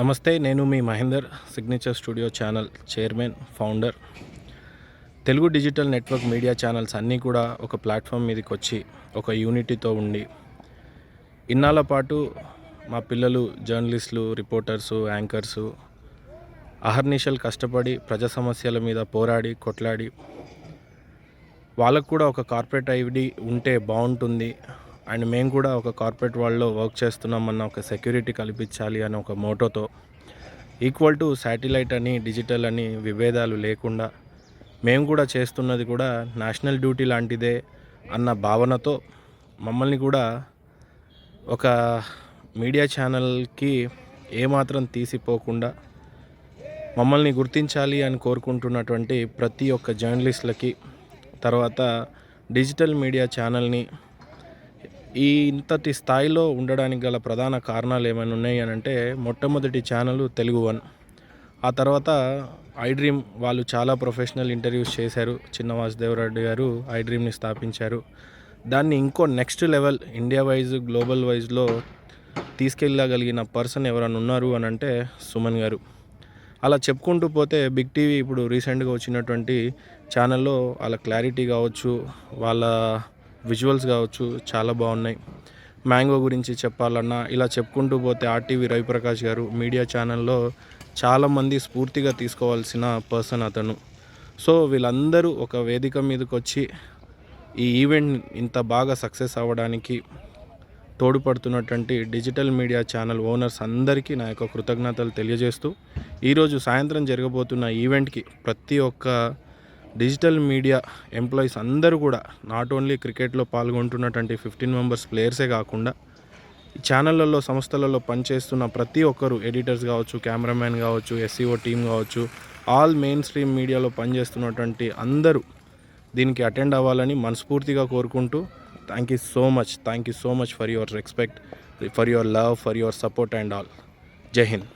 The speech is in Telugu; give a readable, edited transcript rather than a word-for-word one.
నమస్తే, నేను మీ Mahender, signature studio channel chairman, founder. Telugu digital network media channels అన్నీ కూడా ఒక ప్లాట్ఫామ్ మీదకి వచ్చి ఒక యూనిటీతో ఉండి ఇన్నాళ్ళ పాటు మా పిల్లలు జర్నలిస్టులు, రిపోర్టర్సు, యాంకర్సు అహర్నిశలు కష్టపడి ప్రజా సమస్యల మీద పోరాడి కొట్లాడి వాళ్ళకు కూడా ఒక కార్పొరేట్ ఐడి ఉంటే బాగుంటుంది అండ్ మేము కూడా ఒక కార్పొరేట్ వరల్డ్లో వర్క్ చేస్తున్నామన్న ఒక సెక్యూరిటీ కల్పించాలి అనే ఒక మోటోతో ఈక్వల్ టు శాటిలైట్ అని డిజిటల్ అని విభేదాలు లేకుండా మేము కూడా చేస్తున్నది కూడా నేషనల్ డ్యూటీ లాంటిదే అన్న భావనతో మమ్మల్ని కూడా ఒక మీడియా ఛానల్కి ఏమాత్రం తీసిపోకుండా మమ్మల్ని గుర్తించాలి అని కోరుకుంటున్నటువంటి ప్రతి ఒక్క జర్నలిస్టులకి, తర్వాత డిజిటల్ మీడియా ఛానల్ని ఇంతటి స్థాయిలో ఉండడానికి గల ప్రధాన కారణాలు ఏమైనా ఉన్నాయి అని అంటే, మొట్టమొదటి ఛానల్ తెలుగు వన్. ఆ తర్వాత ఐ డ్రీమ్ వాళ్ళు చాలా ప్రొఫెషనల్ ఇంటర్వ్యూస్ చేశారు. చిన్న వాసుదేవరెడ్డి గారు ఐ డ్రీమ్ని స్థాపించారు. దాన్ని ఇంకో next level India wise, global వైజ్లో తీసుకెళ్ళగలిగిన పర్సన్ ఎవరైనా ఉన్నారు అని అంటే సుమన్ గారు. అలా చెప్పుకుంటూ పోతే బిగ్ టీవీ ఇప్పుడు రీసెంట్గా వచ్చినటువంటి ఛానల్లో వాళ్ళ క్లారిటీ కావచ్చు, వాళ్ళ విజువల్స్ కావచ్చు చాలా బాగున్నాయి. మ్యాంగో గురించి చెప్పాలన్నా ఇలా చెప్పుకుంటూ పోతే ఆర్టీవీ రవిప్రకాష్ గారు మీడియా ఛానల్లో చాలామంది స్ఫూర్తిగా తీసుకోవాల్సిన పర్సన్ అతను. సో వీళ్ళందరూ ఒక వేదిక మీదకి వచ్చి ఈ ఈవెంట్ ఇంత బాగా సక్సెస్ అవ్వడానికి తోడ్పడుతున్నటువంటి డిజిటల్ మీడియా ఛానల్ ఓనర్స్ అందరికీ నా యొక్క కృతజ్ఞతలు తెలియజేస్తూ, ఈరోజు సాయంత్రం జరగబోతున్న ఈవెంట్కి ప్రతి ఒక్క డిజిటల్ మీడియా ఎంప్లాయీస్ అందరూ కూడా నాట్ ఓన్లీ క్రికెట్లో పాల్గొంటున్నటువంటి 15 మెంబర్స్ ప్లేయర్సే కాకుండా ఈ ఛానళ్ళల్లో, సంస్థలలో పనిచేస్తున్న ప్రతి ఒక్కరు, ఎడిటర్స్ కావచ్చు, కెమెరామ్యాన్ కావచ్చు, ఎస్సీఓ టీం కావచ్చు, ఆల్ మెయిన్ స్ట్రీమ్ మీడియాలో పనిచేస్తున్నటువంటి అందరూ దీనికి అటెండ్ అవ్వాలని మనస్ఫూర్తిగా కోరుకుంటూ, thank you so much for your respect, for your love, for your support and all. జై హింద్.